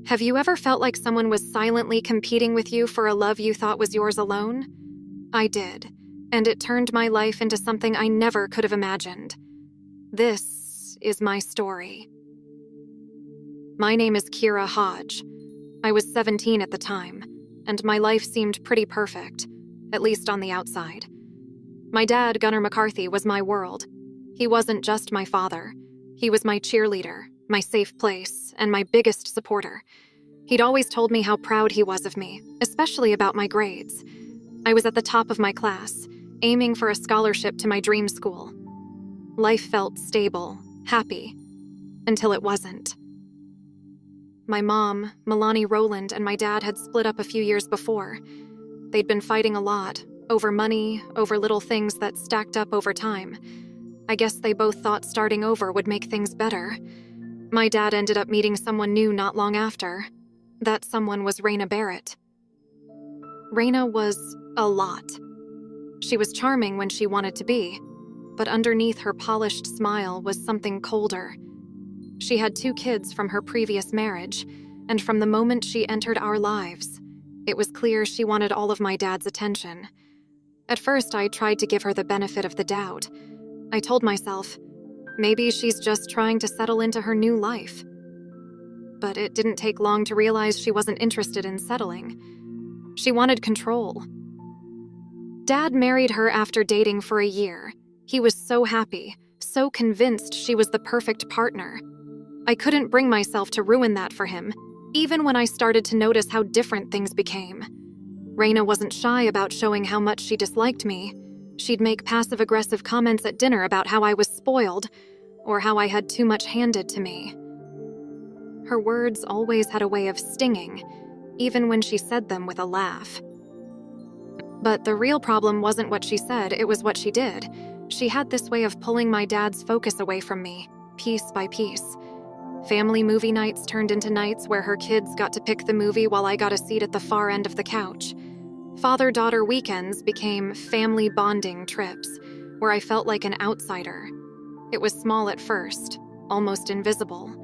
Have you ever felt like someone was silently competing with you for a love you thought was yours alone? I did, and it turned my life into something I never could have imagined. This is my story. My name is Kira Hodge. I was 17 at the time, and my life seemed pretty perfect, at least on the outside. My dad, Gunnar McCarthy, was my world. He wasn't just my father. He was my cheerleader, my safe place, and my biggest supporter. He'd always told me how proud he was of me, especially about my grades. I was at the top of my class, aiming for a scholarship to my dream school. Life felt stable, happy, until it wasn't. My mom, Milani Rowland, and my dad had split up a few years before. They'd been fighting a lot, over money, over little things that stacked up over time. I guess they both thought starting over would make things better. My dad ended up meeting someone new not long after. That someone was Raina Barrett. Raina was a lot. She was charming when she wanted to be, but underneath her polished smile was something colder. She had 2 kids from her previous marriage, and from the moment she entered our lives, it was clear she wanted all of my dad's attention. At first, I tried to give her the benefit of the doubt. I told myself, maybe she's just trying to settle into her new life. But it didn't take long to realize she wasn't interested in settling. She wanted control. Dad married her after dating for a year. He was so happy, so convinced she was the perfect partner. I couldn't bring myself to ruin that for him, even when I started to notice how different things became. Raina wasn't shy about showing how much she disliked me. She'd make passive-aggressive comments at dinner about how I was spoiled, or how I had too much handed to me. Her words always had a way of stinging, even when she said them with a laugh. But the real problem wasn't what she said, it was what she did. She had this way of pulling my dad's focus away from me, piece by piece. Family movie nights turned into nights where her kids got to pick the movie while I got a seat at the far end of the couch. Father-daughter weekends became family bonding trips, where I felt like an outsider. It was small at first, almost invisible,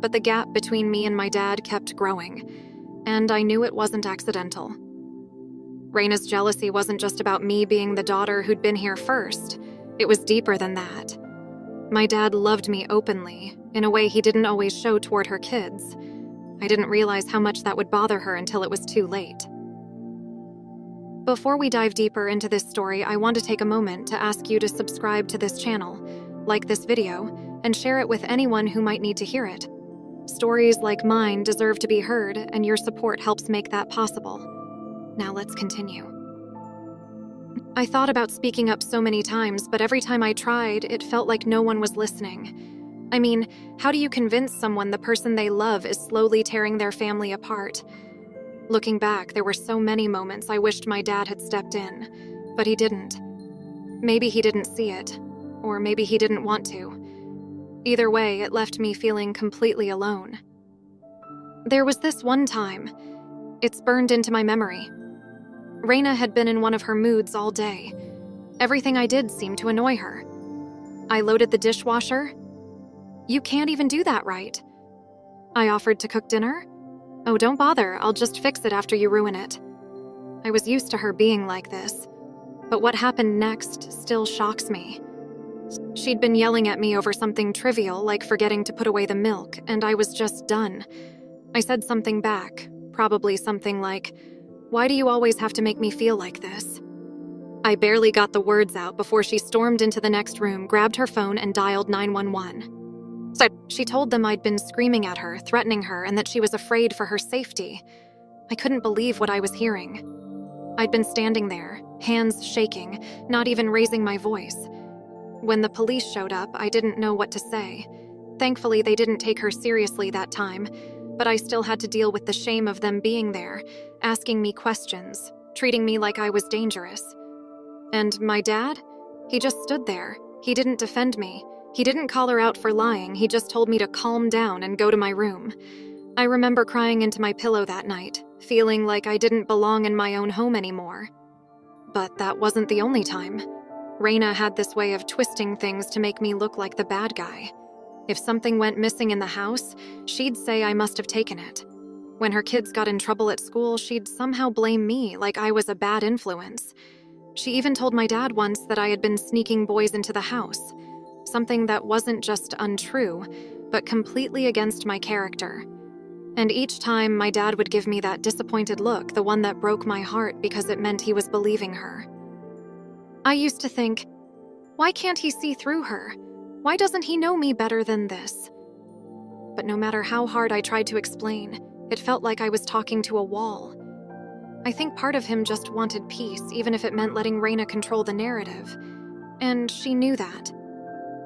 but the gap between me and my dad kept growing, and I knew it wasn't accidental. Raina's jealousy wasn't just about me being the daughter who'd been here first. It was deeper than that. My dad loved me openly, in a way he didn't always show toward her kids. I didn't realize how much that would bother her until it was too late. Before we dive deeper into this story, I want to take a moment to ask you to subscribe to this channel, like this video, and share it with anyone who might need to hear it. Stories like mine deserve to be heard, and your support helps make that possible. Now let's continue. I thought about speaking up so many times, but every time I tried, it felt like no one was listening. I mean, how do you convince someone the person they love is slowly tearing their family apart? Looking back, there were so many moments I wished my dad had stepped in, but he didn't. Maybe he didn't see it, or maybe he didn't want to. Either way, it left me feeling completely alone. There was this one time. It's burned into my memory. Raina had been in one of her moods all day. Everything I did seemed to annoy her. I loaded the dishwasher. You can't even do that right. I offered to cook dinner. Oh, don't bother, I'll just fix it after you ruin it. I was used to her being like this, but what happened next still shocks me. She'd been yelling at me over something trivial, like forgetting to put away the milk, and I was just done. I said something back, probably something like, "Why do you always have to make me feel like this?" I barely got the words out before she stormed into the next room, grabbed her phone, and dialed 911. So she told them I'd been screaming at her, threatening her, and that she was afraid for her safety. I couldn't believe what I was hearing. I'd been standing there, hands shaking, not even raising my voice. When the police showed up, I didn't know what to say. Thankfully, they didn't take her seriously that time, but I still had to deal with the shame of them being there, asking me questions, treating me like I was dangerous. And my dad? He just stood there. He didn't defend me. He didn't call her out for lying, he just told me to calm down and go to my room. I remember crying into my pillow that night, feeling like I didn't belong in my own home anymore. But that wasn't the only time. Raina had this way of twisting things to make me look like the bad guy. If something went missing in the house, she'd say I must have taken it. When her kids got in trouble at school, she'd somehow blame me like I was a bad influence. She even told my dad once that I had been sneaking boys into the house, something that wasn't just untrue, but completely against my character. And each time, my dad would give me that disappointed look, the one that broke my heart because it meant he was believing her. I used to think, why can't he see through her? Why doesn't he know me better than this? But no matter how hard I tried to explain, it felt like I was talking to a wall. I think part of him just wanted peace, even if it meant letting Raina control the narrative. And she knew that.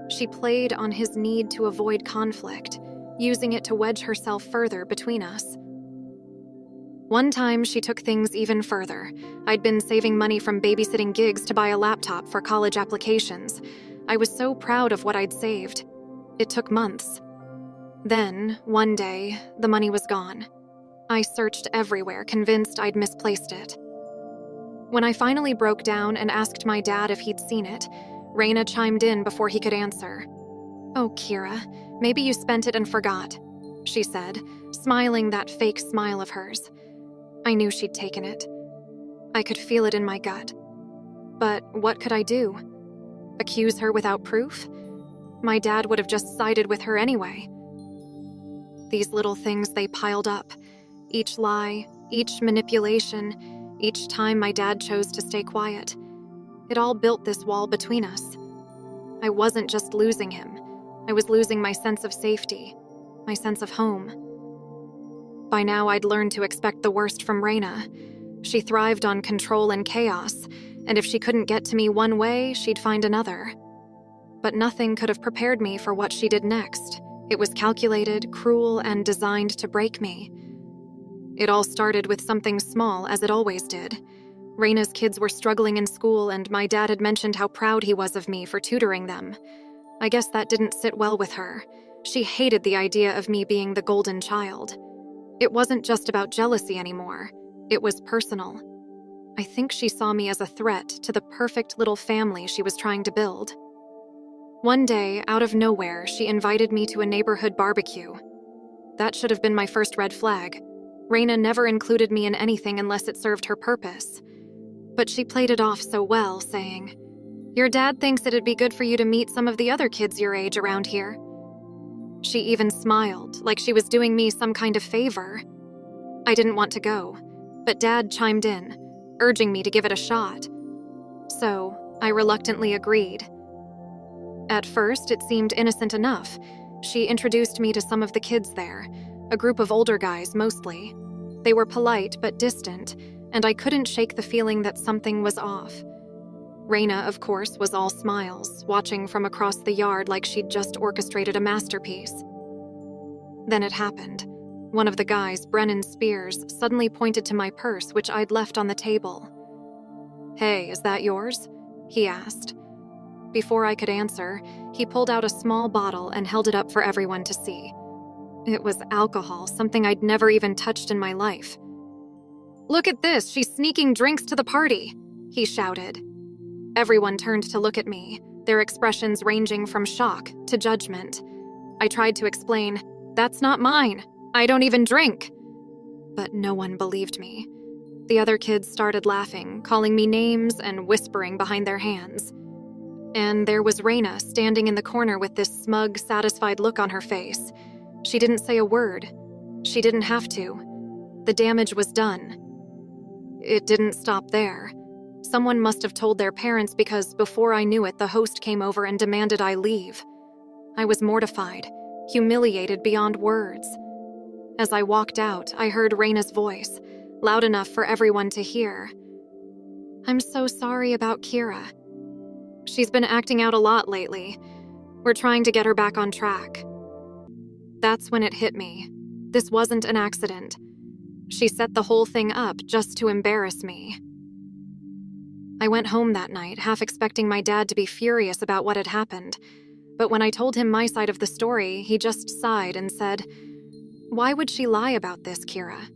She played on his need to avoid conflict, using it to wedge herself further between us. One time, she took things even further. I'd been saving money from babysitting gigs to buy a laptop for college applications. I was so proud of what I'd saved. It took months. Then, one day, the money was gone. I searched everywhere, convinced I'd misplaced it. When I finally broke down and asked my dad if he'd seen it, Raina chimed in before he could answer. "Oh, Kira, maybe you spent it and forgot," she said, smiling that fake smile of hers. I knew she'd taken it. I could feel it in my gut. But what could I do? Accuse her without proof? My dad would have just sided with her anyway. These little things, they piled up. Each lie, each manipulation, each time my dad chose to stay quiet. It all built this wall between us. I wasn't just losing him. I was losing my sense of safety, my sense of home. By now, I'd learned to expect the worst from Raina. She thrived on control and chaos, and if she couldn't get to me one way, she'd find another. But nothing could have prepared me for what she did next. It was calculated, cruel, and designed to break me. It all started with something small, as it always did. Raina's kids were struggling in school, and my dad had mentioned how proud he was of me for tutoring them. I guess that didn't sit well with her. She hated the idea of me being the golden child. It wasn't just about jealousy anymore. It was personal. I think she saw me as a threat to the perfect little family she was trying to build. One day, out of nowhere, she invited me to a neighborhood barbecue. That should have been my first red flag. Raina never included me in anything unless it served her purpose. But she played it off so well, saying, "Your dad thinks it'd be good for you to meet some of the other kids your age around here." She even smiled, like she was doing me some kind of favor. I didn't want to go, but Dad chimed in, urging me to give it a shot. So, I reluctantly agreed. At first, it seemed innocent enough. She introduced me to some of the kids there, a group of older guys mostly. They were polite but distant, and I couldn't shake the feeling that something was off. Raina, of course, was all smiles, watching from across the yard like she'd just orchestrated a masterpiece. Then it happened. One of the guys, Brennan Spears, suddenly pointed to my purse, which I'd left on the table. "Hey, is that yours?" he asked. Before I could answer, he pulled out a small bottle and held it up for everyone to see. It was alcohol, something I'd never even touched in my life. "Look at this, she's sneaking drinks to the party," he shouted. Everyone turned to look at me, their expressions ranging from shock to judgment. I tried to explain, "That's not mine. I don't even drink." But no one believed me. The other kids started laughing, calling me names and whispering behind their hands. And there was Raina standing in the corner with this smug, satisfied look on her face. She didn't say a word. She didn't have to. The damage was done. It didn't stop there. Someone must have told their parents because before I knew it, the host came over and demanded I leave. I was mortified, humiliated beyond words. As I walked out, I heard Raina's voice, loud enough for everyone to hear. "I'm so sorry about Kira. She's been acting out a lot lately. We're trying to get her back on track." That's when it hit me. This wasn't an accident. She set the whole thing up just to embarrass me. I went home that night, half expecting my dad to be furious about what had happened. But when I told him my side of the story, he just sighed and said, "Why would she lie about this, Kira?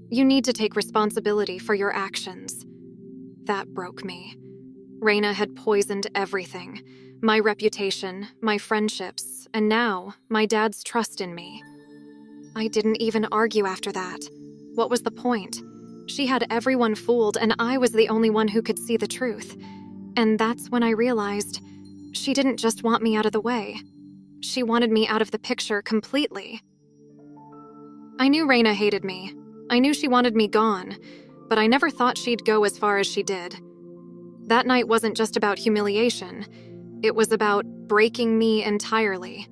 You need to take responsibility for your actions." That broke me. Raina had poisoned everything. My reputation, my friendships, and now my dad's trust in me. I didn't even argue after that. What was the point? She had everyone fooled, and I was the only one who could see the truth. And that's when I realized she didn't just want me out of the way. She wanted me out of the picture completely. I knew Raina hated me. I knew she wanted me gone, but I never thought she'd go as far as she did. That night wasn't just about humiliation. It was about breaking me entirely.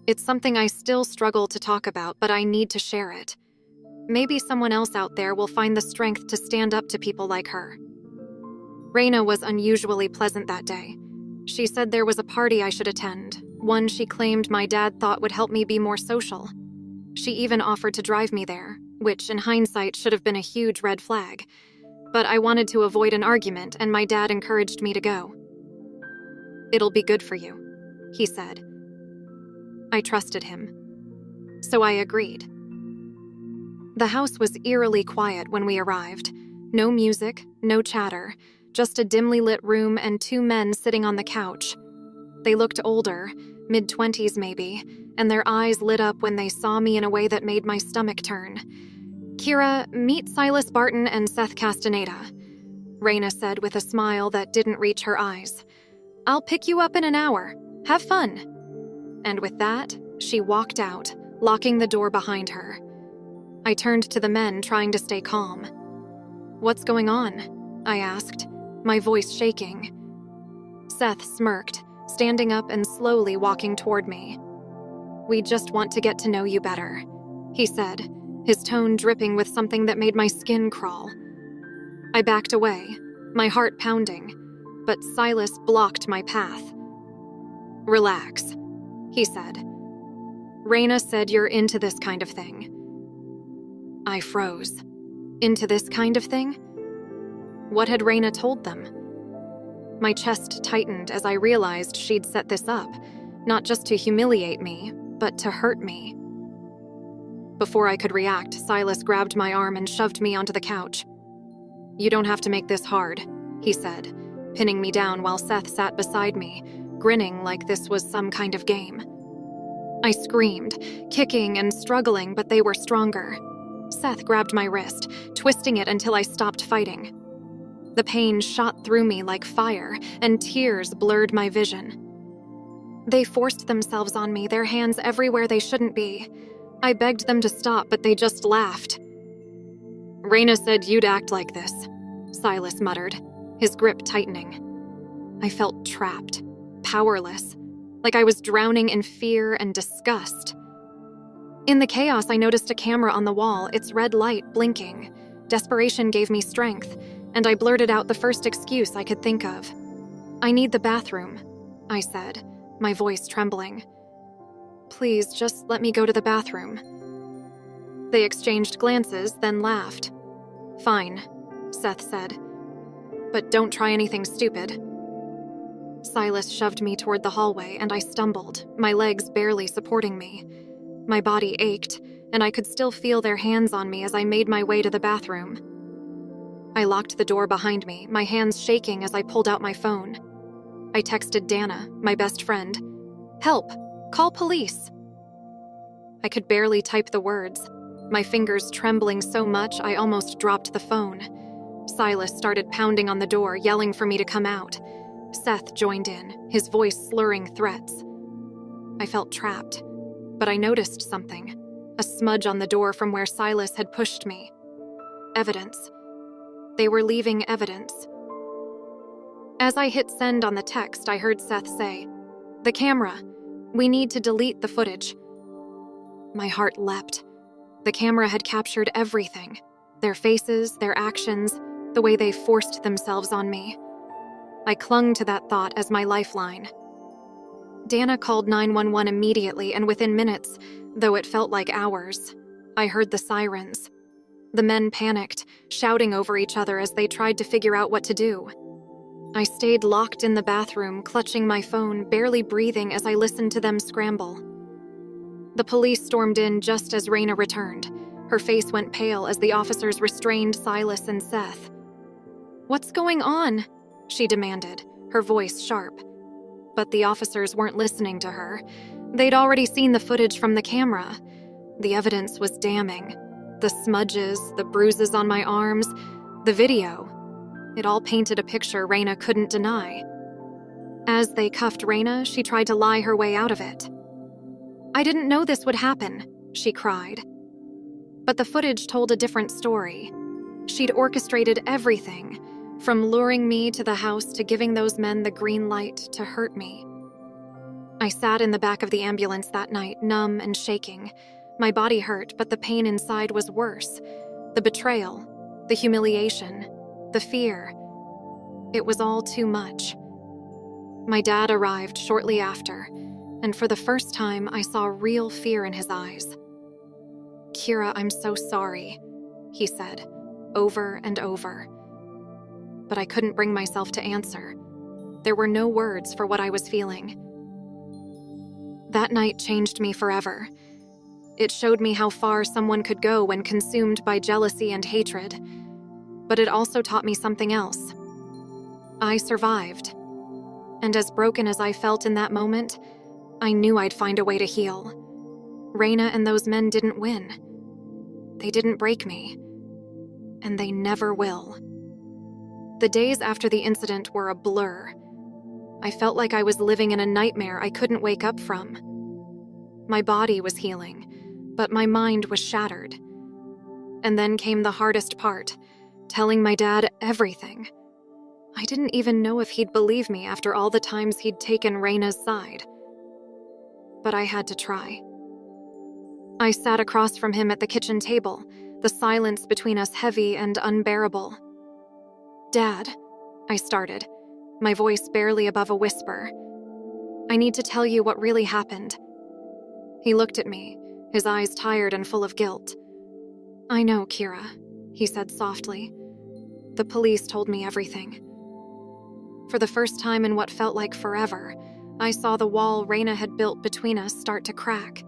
It's something I still struggle to talk about, but I need to share it. Maybe someone else out there will find the strength to stand up to people like her. Raina was unusually pleasant that day. She said there was a party I should attend, one she claimed my dad thought would help me be more social. She even offered to drive me there, which in hindsight should have been a huge red flag. But I wanted to avoid an argument, and my dad encouraged me to go. "It'll be good for you," he said. I trusted him. So I agreed. The house was eerily quiet when we arrived. No music, no chatter, just a dimly lit room and two men sitting on the couch. They looked older, mid-20s maybe, and their eyes lit up when they saw me in a way that made my stomach turn. "Kira, meet Silas Barton and Seth Castaneda," Raina said with a smile that didn't reach her eyes. "I'll pick you up in an hour. Have fun." And with that, she walked out, locking the door behind her. I turned to the men, trying to stay calm. "What's going on?" I asked, my voice shaking. Seth smirked, standing up and slowly walking toward me. "We just want to get to know you better," he said, his tone dripping with something that made my skin crawl. I backed away, my heart pounding, but Silas blocked my path. "Relax," he said. "Raina said you're into this kind of thing." I froze. Into this kind of thing? What had Raina told them? My chest tightened as I realized she'd set this up, not just to humiliate me, but to hurt me. Before I could react, Silas grabbed my arm and shoved me onto the couch. "You don't have to make this hard," he said, pinning me down while Seth sat beside me, grinning like this was some kind of game. I screamed, kicking and struggling, but they were stronger. Seth grabbed my wrist, twisting it until I stopped fighting. The pain shot through me like fire, and tears blurred my vision. They forced themselves on me, their hands everywhere they shouldn't be. I begged them to stop, but they just laughed. "Raina said you'd act like this," Silas muttered, his grip tightening. I felt trapped, powerless, like I was drowning in fear and disgust. In the chaos, I noticed a camera on the wall, its red light blinking. Desperation gave me strength, and I blurted out the first excuse I could think of. "I need the bathroom," I said, my voice trembling. "Please, just let me go to the bathroom." They exchanged glances, then laughed. "Fine," Seth said. "But don't try anything stupid." Silas shoved me toward the hallway, and I stumbled, my legs barely supporting me. My body ached, and I could still feel their hands on me as I made my way to the bathroom. I locked the door behind me, my hands shaking as I pulled out my phone. I texted Dana, my best friend. "Help! Call police!" I could barely type the words, my fingers trembling so much I almost dropped the phone. Silas started pounding on the door, yelling for me to come out. Seth joined in, his voice slurring threats. I felt trapped. But I noticed something, a smudge on the door from where Silas had pushed me. Evidence. They were leaving evidence. As I hit send on the text, I heard Seth say, "The camera. We need to delete the footage." My heart leapt. The camera had captured everything. Their faces, their actions, the way they forced themselves on me. I clung to that thought as my lifeline. Dana called 911 immediately, and within minutes, though it felt like hours, I heard the sirens. The men panicked, shouting over each other as they tried to figure out what to do. I stayed locked in the bathroom, clutching my phone, barely breathing as I listened to them scramble. The police stormed in just as Raina returned. Her face went pale as the officers restrained Silas and Seth. "What's going on?" she demanded, her voice sharp. But the officers weren't listening to her. They'd already seen the footage from the camera. The evidence was damning. The smudges, the bruises on my arms, the video. It all painted a picture Raina couldn't deny. As they cuffed Raina, she tried to lie her way out of it. "I didn't know this would happen," she cried. But the footage told a different story. She'd orchestrated everything, from luring me to the house to giving those men the green light to hurt me. I sat in the back of the ambulance that night, numb and shaking. My body hurt, but the pain inside was worse. The betrayal, the humiliation, the fear. It was all too much. My dad arrived shortly after, and for the first time, I saw real fear in his eyes. "Kira, I'm so sorry," he said, over and over. But I couldn't bring myself to answer. There were no words for what I was feeling. That night changed me forever. It showed me how far someone could go when consumed by jealousy and hatred. But it also taught me something else. I survived. And as broken as I felt in that moment, I knew I'd find a way to heal. Raina and those men didn't win. They didn't break me. And they never will. The days after the incident were a blur. I felt like I was living in a nightmare I couldn't wake up from. My body was healing, but my mind was shattered. And then came the hardest part, telling my dad everything. I didn't even know if he'd believe me after all the times he'd taken Raina's side. But I had to try. I sat across from him at the kitchen table, the silence between us heavy and unbearable. "Dad," I started, my voice barely above a whisper. "I need to tell you what really happened." He looked at me, his eyes tired and full of guilt. "I know, Kira," he said softly. "The police told me everything." For the first time in what felt like forever, I saw the wall Raina had built between us start to crack.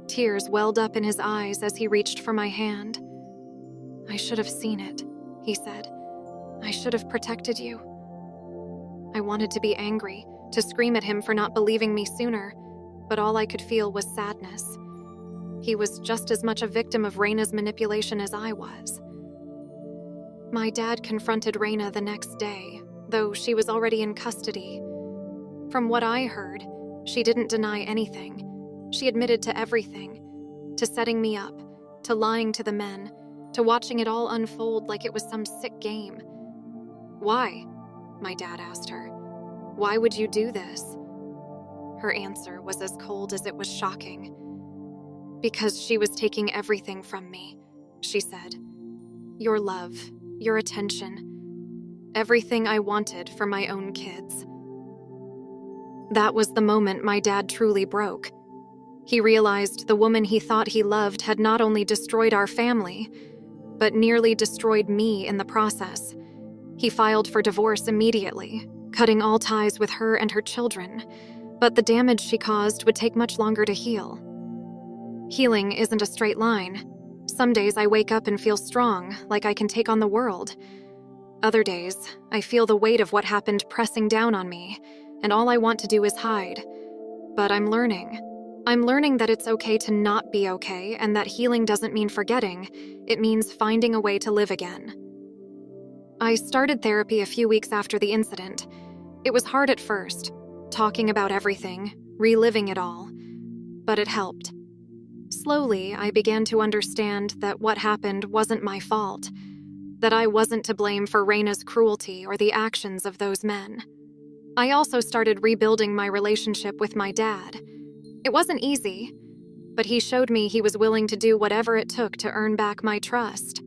Tears welled up in his eyes as he reached for my hand. "I should have seen it," he said. "I should have protected you." I wanted to be angry, to scream at him for not believing me sooner, but all I could feel was sadness. He was just as much a victim of Raina's manipulation as I was. My dad confronted Raina the next day, though she was already in custody. From what I heard, she didn't deny anything. She admitted to everything, to setting me up, to lying to the men, to watching it all unfold like it was some sick game. "Why?" my dad asked her. "Why would you do this?" Her answer was as cold as it was shocking. "Because she was taking everything from me," she said. "Your love, your attention, everything I wanted for my own kids." That was the moment my dad truly broke. He realized the woman he thought he loved had not only destroyed our family, but nearly destroyed me in the process. He filed for divorce immediately, cutting all ties with her and her children, but the damage she caused would take much longer to heal. Healing isn't a straight line. Some days I wake up and feel strong, like I can take on the world. Other days, I feel the weight of what happened pressing down on me, and all I want to do is hide. But I'm learning. I'm learning that it's okay to not be okay, and that healing doesn't mean forgetting. It means finding a way to live again. I started therapy a few weeks after the incident. It was hard at first, talking about everything, reliving it all. But it helped. Slowly, I began to understand that what happened wasn't my fault, that I wasn't to blame for Raina's cruelty or the actions of those men. I also started rebuilding my relationship with my dad. It wasn't easy, but he showed me he was willing to do whatever it took to earn back my trust.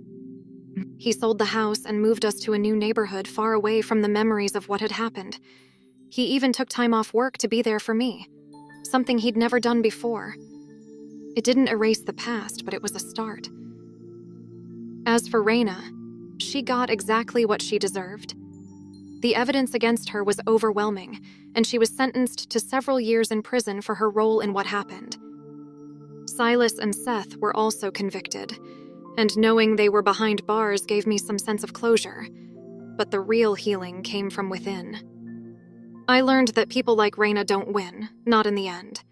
He sold the house and moved us to a new neighborhood far away from the memories of what had happened. He even took time off work to be there for me, something he'd never done before. It didn't erase the past, but it was a start. As for Raina, she got exactly what she deserved. The evidence against her was overwhelming, and she was sentenced to several years in prison for her role in what happened. Silas and Seth were also convicted, and knowing they were behind bars gave me some sense of closure. But the real healing came from within. I learned that people like Raina don't win, not in the end.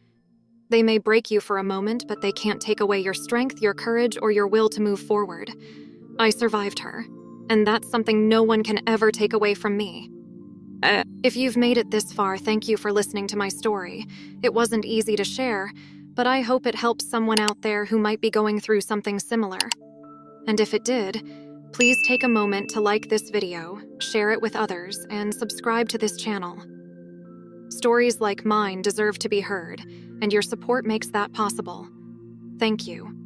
They may break you for a moment, but they can't take away your strength, your courage, or your will to move forward. I survived her, and that's something no one can ever take away from me. If you've made it this far, thank you for listening to my story. It wasn't easy to share, but I hope it helps someone out there who might be going through something similar. And if it did, please take a moment to like this video, share it with others, and subscribe to this channel. Stories like mine deserve to be heard, and your support makes that possible. Thank you.